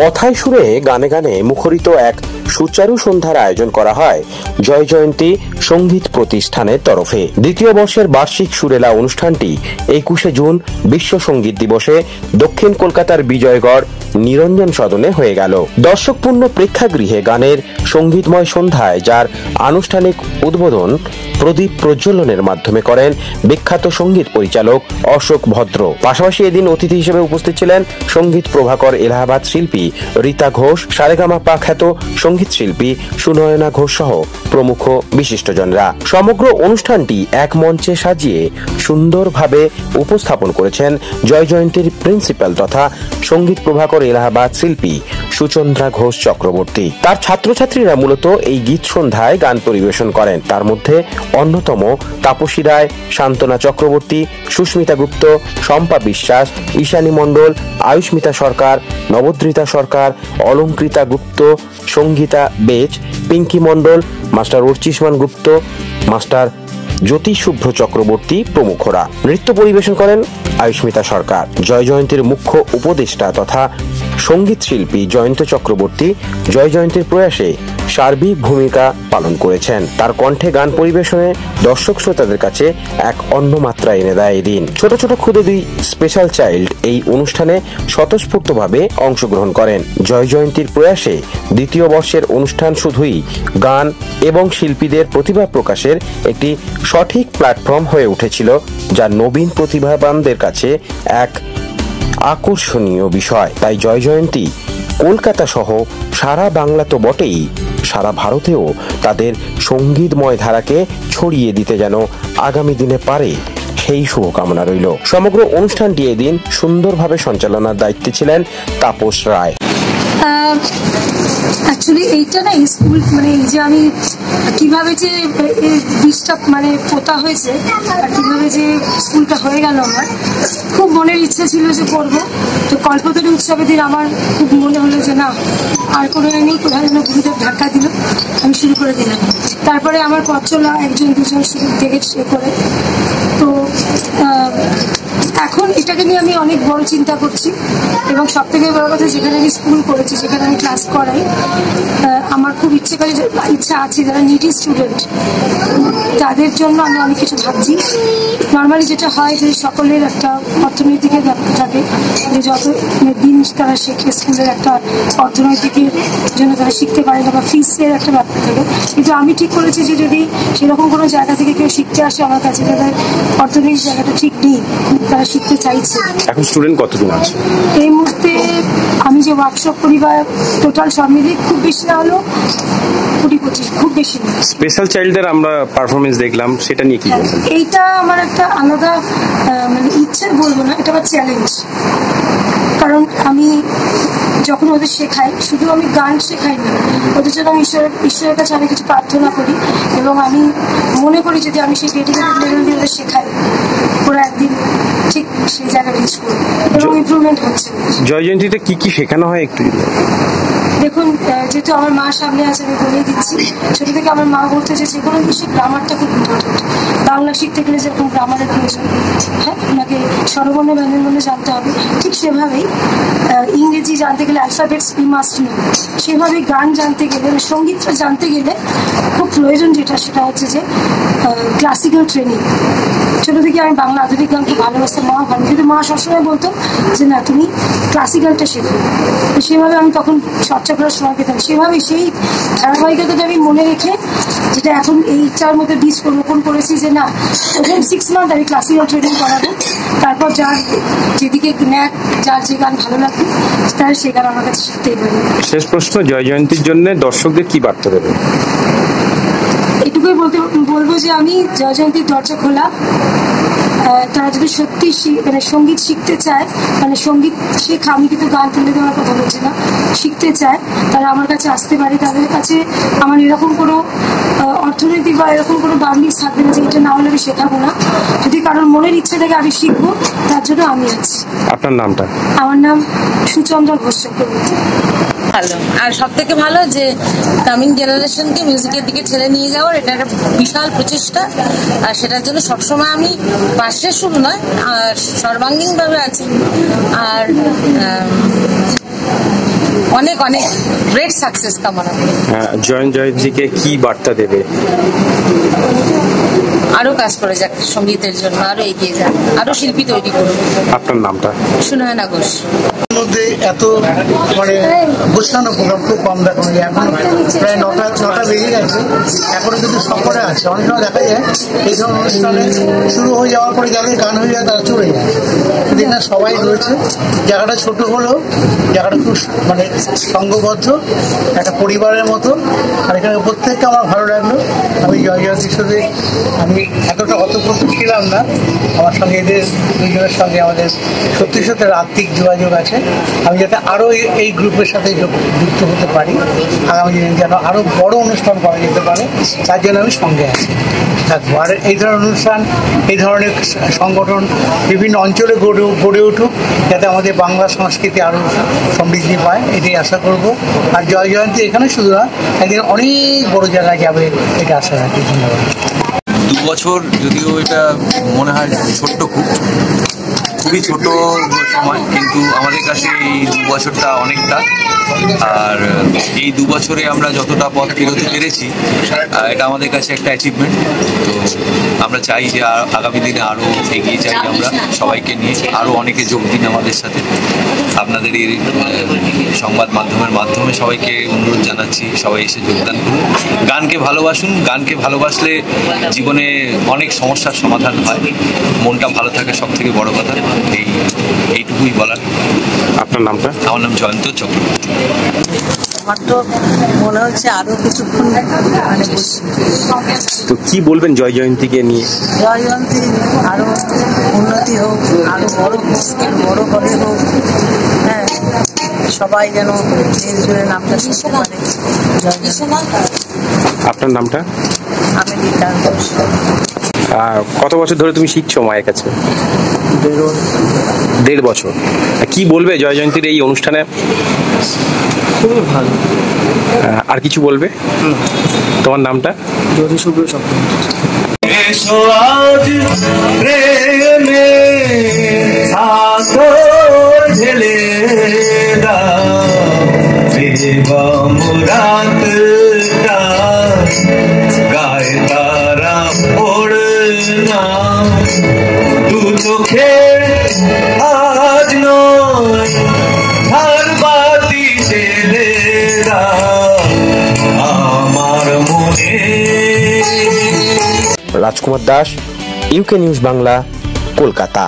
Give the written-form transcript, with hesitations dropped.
কথায় সুরে গানে গানে মুখরিত এক সুচারু সন্ধ্যার আয়োজন করা হয় জয় জয়ন্তী সঙ্গীত প্রতিষ্ঠানের তরফে। দ্বিতীয় বর্ষের বার্ষিক সুরেলা অনুষ্ঠানটি 21শে জুন বিশ্ব সঙ্গীত দিবসে দক্ষিণ কলকাতার বিজয়গড় নিরঞ্জন সদনে হয়ে গেল। দর্শকপূর্ণ প্রেক্ষাগৃহে গানের সঙ্গীতময় সন্ধ্যায় যার আনুষ্ঠানিক উদ্বোধন প্রদীপ প্রজ্বলনের মাধ্যমে করেন বিখ্যাত সঙ্গীত পরিচালক অশোক ভদ্র। পাশাপাশি এদিন অতিথি হিসেবে উপস্থিত ছিলেন সঙ্গীত প্রভাকর এলাহাবাদ শিল্পী রীতা ঘোষ, সারেগামাপা খ্যাত সঙ্গীত শিল্পী সুনয়না ঘোষ সহ প্রমুখ বিশিষ্টজনরা। সমগ্র অনুষ্ঠানটি এক মঞ্চে সাজিয়ে সুন্দরভাবে উপস্থাপন করেছেন জয় জয়ন্তীর প্রিন্সিপাল তথা সঙ্গীত প্রভাকর এলাহাবাদ শিল্পী সুচন্দ্রা ঘোষ চক্রবর্তী। তার ছাত্রছাত্রীরা মূলত এই গীত সন্ধ্যায় গান পরিবেশন করেন। তার মধ্যে অন্যতম তাপসী রায়, সান্তনা চক্রবর্তী, সুস্মিতা গুপ্ত, শম্পা বিশ্বাস, ঈশানী মণ্ডল, আয়ুষ্মিতা সরকার, নবদ্রিতা সরকার, অলঙ্কৃতা গুপ্ত, সঙ্গীতা বেজ, পিঙ্কি মণ্ডল, মাস্টার অর্চিষ্মান গুপ্ত, মাস্টার জ্যোতি শুভ্র চক্রবর্তী প্রমুখরা। নৃত্য পরিবেশন করেন আয়ুষ্মিতা সরকার। জয় জয়ন্তীর মুখ্য উপদেষ্টা তথা সঙ্গীত শিল্পী জয়ন্ত চক্রবর্তী জয় জয়ন্তীর প্রয়াসে সার্বিক ভূমিকা পালন করেছেন। তার কণ্ঠে গান পরিবেশনে দর্শক শ্রোতাদের কাছে এক অন্য মাত্রা এনে দেয় এদিন। ছোট ছোট ক্ষুদে দুই স্পেশাল চাইল্ড এই অনুষ্ঠানে স্বতঃস্ফূর্তভাবে অংশগ্রহণ করেন। জয় জয়ন্তীর প্রয়াসে দ্বিতীয় বর্ষের অনুষ্ঠান শুধুই গান এবং শিল্পীদের প্রতিভা প্রকাশের একটি সঠিক প্ল্যাটফর্ম হয়ে উঠেছিল, যা নবীন প্রতিভাবানদের কাছে এক আকর্ষণীয় বিষয়। তাই জয় জয়ন্তী কলকাতা সহ সারা বাংলা তো বটেই, সারা ভারতেও তাদের সঙ্গীতময় ধারাকে ছড়িয়ে দিতে যেন আগামী দিনে পারে সেই শুভকামনা রইল। সমগ্র অনুষ্ঠানটি এদিন সুন্দরভাবে সঞ্চালনার দায়িত্বে ছিলেন তাপস রায়। অ্যাকচুয়ালি এইটা না স্কুল মানে এই যে আমি কিভাবে যে বীজটা মানে পোতা হয়েছে আর কিভাবে যে স্কুলটা হয়ে গেল, আমার খুব মনের ইচ্ছে ছিল যে করবো। তো কল্পতরু উৎসবের দিন আমার খুব মনে হলো যে না আর কোনো নেই, কোথায় যেন গুরুদেব ধাক্কা দিল, আমি শুরু করে দিলাম। তারপরে আমার পথ চলা একজন দুজন শুরু থেকে সে করে। তো এখন এটাকে নিয়ে আমি অনেক বড় চিন্তা করছি এবং সব থেকে বড় কথা যেখানে আমি স্কুল করেছি, যেখানে আমি ক্লাস করাই, আমার খুব ইচ্ছা আছে যারা নিডি স্টুডেন্ট তাদের জন্য আমি অনেক কিছু ভাবছি। নর্মালি যেটা হয় যে সকলের একটা অর্থনৈতিকের ব্যাপার থাকে, যে যত দিন তারা শেখে স্কুলের একটা অর্থনৈতিকের জন্য তারা শিখতে পারে না বা ফিসের একটা ব্যাপার থাকে। কিন্তু আমি ঠিক করেছি যে যদি সেরকম কোনো জায়গা থেকে কেউ শিখতে আসে আমার কাছে, তাদের অর্থনৈতিক জায়গাটা ঠিক নেই, তারা শিখতে চাইছে। এখন স্টুডেন্ট কতজন আছে এই মুহূর্তে? আমি যে ওয়ার্কশপ করি বা টোটাল সব মিলিয়ে খুব বেশি না হলো 20-25, খুব বেশি না। স্পেশাল চাইল্ডদের আমরা পারফরমেন্স দেখলাম, সেটা নিয়ে কি বলবেন? এইটা আমার একটা আলাদা মানে ইচ্ছে বলবো না, এটা আমার চ্যালেঞ্জ। কারণ আমি যখন ওদের শেখাই, শুধু আমি গান শেখাই না, ওদের জন্য আমি ঈশ্বরের কাছে অনেক কিছু প্রার্থনা করি এবং আমি মনে করি যদি আমি সেই ক্রিয়েটিভিটি লেভেল দিয়ে ওদের শেখাই, ওরা একদিন ঠিক সেই জায়গায় রিচ করবে এবং ইমপ্রুভমেন্ট হচ্ছে। জয় জয়ন্তীতে কি কি শেখানো হয় একটু? দেখুন, যেহেতু আমার মা সামনে আছে আমি বলেই দিচ্ছি, ছোট থেকে আমার মা বলতে যে যে কোনো জিনিসের গ্রামারটা খুব ইম্পর্টেন্ট। বাংলা শিখতে গেলে যেরকম গ্রামারের প্রয়োজন, হ্যাঁ, আপনাকে স্বরবর্ণ ব্যঞ্জনবর্ণ জানতে হবে, ঠিক সেভাবেই ইংরেজি জানতে গেলে অ্যালফাবেটস উই মাস্ট নো। সেভাবেই গান জানতে গেলে, সঙ্গীতটা জানতে গেলে খুব প্রয়োজন যেটা, সেটা হচ্ছে যে ক্লাসিক্যাল ট্রেনিং। ছোটো থেকে আমি বাংলা আধুনিক গান খুব ভালোবাসতাম, মা ভালো, কিন্তু মা সবসময় বলতো যে না তুমি ক্লাসিক্যালটা শেখো। তো সেভাবে আমি তখন চর্চা করার সময় পেতাম। সেভাবে সেই ধারাবাহিকতাটা আমি মনে রেখে, যেটা এখন এইটার মধ্যে বীজ রোপণ করেছি যে না প্রথম 6 মান্থ আমি ক্লাসিক্যাল ট্রেনিং করাবো, তারপর যার যেদিকে ন্যাক, যার যে গান ভালো লাগবে তার সে গান আমার কাছে শিখতেই পারে। শেষ প্রশ্ন, জয় জয়ন্তীর জন্য দর্শকদের কি বার্তা দেবে? এটুকুই বলবো যে আমি জয় জয়ন্তীর দরজা খোলা। তারা যদি সত্যি মানে সঙ্গীত শিখতে চায়, মানে সঙ্গীত শেখা, আমি কিন্তু গান তুলে দেওয়ার কথা বলছি না, শিখতে চায় তারা আমার কাছে আসতে পারে। তাদের কাছে আমার এরকম কোনো অর্থনৈতিক বা এরকম কোনো বাউন্ডারিজ থাকবে না যে এটা না হলে আমি শেখাবো না। যদি কারোর মনের ইচ্ছে থেকে আমি শিখবো, তার জন্য আমি আছি। আপনার নামটা? আমার নাম সুচন্দ্রা ঘোষ চক্রবর্তী। ভালো, আর সব থেকে ভালো যে কামিং জেনারেশনকে মিউজিকের দিকে ঠেলে নিয়ে যাওয়ার এটা একটা বিশাল প্রচেষ্টা। আর সেটার জন্য সবসময় আমি পাশে শুরু নয়, আর সর্বাঙ্গীনভাবে আছি। আর অনেক অনেক গ্রেট সাকসেস কামনা করি। জয়ন্তীকে কি বার্তা দেবে? আরো কাজ করে যাক সঙ্গীতের জন্য, আরো এগিয়ে যাক, আরো শিল্পী তৈরি করুক। আপনার নামটা? সুনয়না ঘোষ। মধ্যে এত মানে গোছানো প্রোগ্রাম খুব কম দেখা যায়। এখন প্রায় নটা বেজে গেছে, এখনো কিন্তু সফরে আছে। অনেক সময় দেখা যায় এই ধরনের অনুষ্ঠানে শুরু হয়ে যাওয়ার পরে যাদের গান হয়ে যায় তারা চলে যায়, কিন্তু এখানে সবাই রয়েছে। জায়গাটা ছোট হলেও জায়গাটা খুব মানে সংঘবদ্ধ, একটা পরিবারের মতো। আর এখানে প্রত্যেককে আমার ভালো লাগলো। আমি জয়ন্তীর সাথে আমি এতটা অতপ্রস্তুত ছিলাম না। আমার সঙ্গে এদের দুজনের সঙ্গে আমাদের সত্যি সত্যি আর্থিক যোগাযোগ আছে। আমি যাতে আরও এই গ্রুপের সাথে যুক্ত হতে পারি, আগামী দিনে যেন আরও বড় অনুষ্ঠান করা যেতে পারে, তার জন্য আমি সঙ্গে আছি থাকবো। আর এই ধরনের অনুষ্ঠান, এই ধরনের সংগঠন বিভিন্ন অঞ্চলে গড়ে উঠুক, যাতে আমাদের বাংলা সংস্কৃতি আরও সমৃদ্ধি পায়, এটাই আশা করব। আর জয়ন্তী এখানে শুধু না, একদিন অনেক বড় জায়গায় যাবে, এটা আশা রাখি। ধন্যবাদ। 2 বছর যদিও এটা মনে হয় ছোট্ট, খুবই ছোট সময়, কিন্তু আমাদের কাছে এই 2 বছরটা অনেকটা। আর এই 2 বছরে আমরা যতটা পথ পেরোতে পেরেছি, এটা আমাদের কাছে একটা অ্যাচিভমেন্ট। তো আমরা চাই যে আগামী দিনে আরও এগিয়ে যাই, আমরা সবাইকে নিয়ে আরও অনেকে যোগ দিন আমাদের সাথে। আপনাদের এই সংবাদ মাধ্যমের মাধ্যমে সবাইকে অনুরোধ জানাচ্ছি, সবাই এসে যোগদান করুন। গানকে ভালোবাসুন, গানকে ভালোবাসলে জীবনে অনেক সমস্যার সমাধান হয়। মনটা ভালো থাকে সব থেকে বড় কথা, এইটুকুই বলার। আপনার নামটা? আমার নাম জয়ন্ত চক্রবর্তী। আমার তো মনে হচ্ছে আরো কিছুক্ষণ মানে তো কি বলবেন জয়ন্তীকে নিয়ে? জয়ন্তী আরো উন্নতি হোক, আরো বড় হোক, বড় করে হোক। হ্যাঁ, সবাই যেন দেশ জুড়ে নামটা শুনতে পারে। আপনার নামটা? আমি গীতা ঘোষ। কত বছর ধরে তুমি শিখছো মায়ের কাছে? 1.5 বছর। কি বলবে জয়ন্তীর এই অনুষ্ঠানে? খুবই ভালো। আর কিছু বলবে? তোমার নামটা? শুভ্র চক্রবর্তী। এসো আজ প্রেমে সাগর ঢেলে দাও, রাতটা গায়ে তারা পড়না, দু চোখে আজ নয় আর বাতি ছেলে আমার মনে। রাজকুমার দাস, ইউকে নিউজ বাংলা, কলকাতা।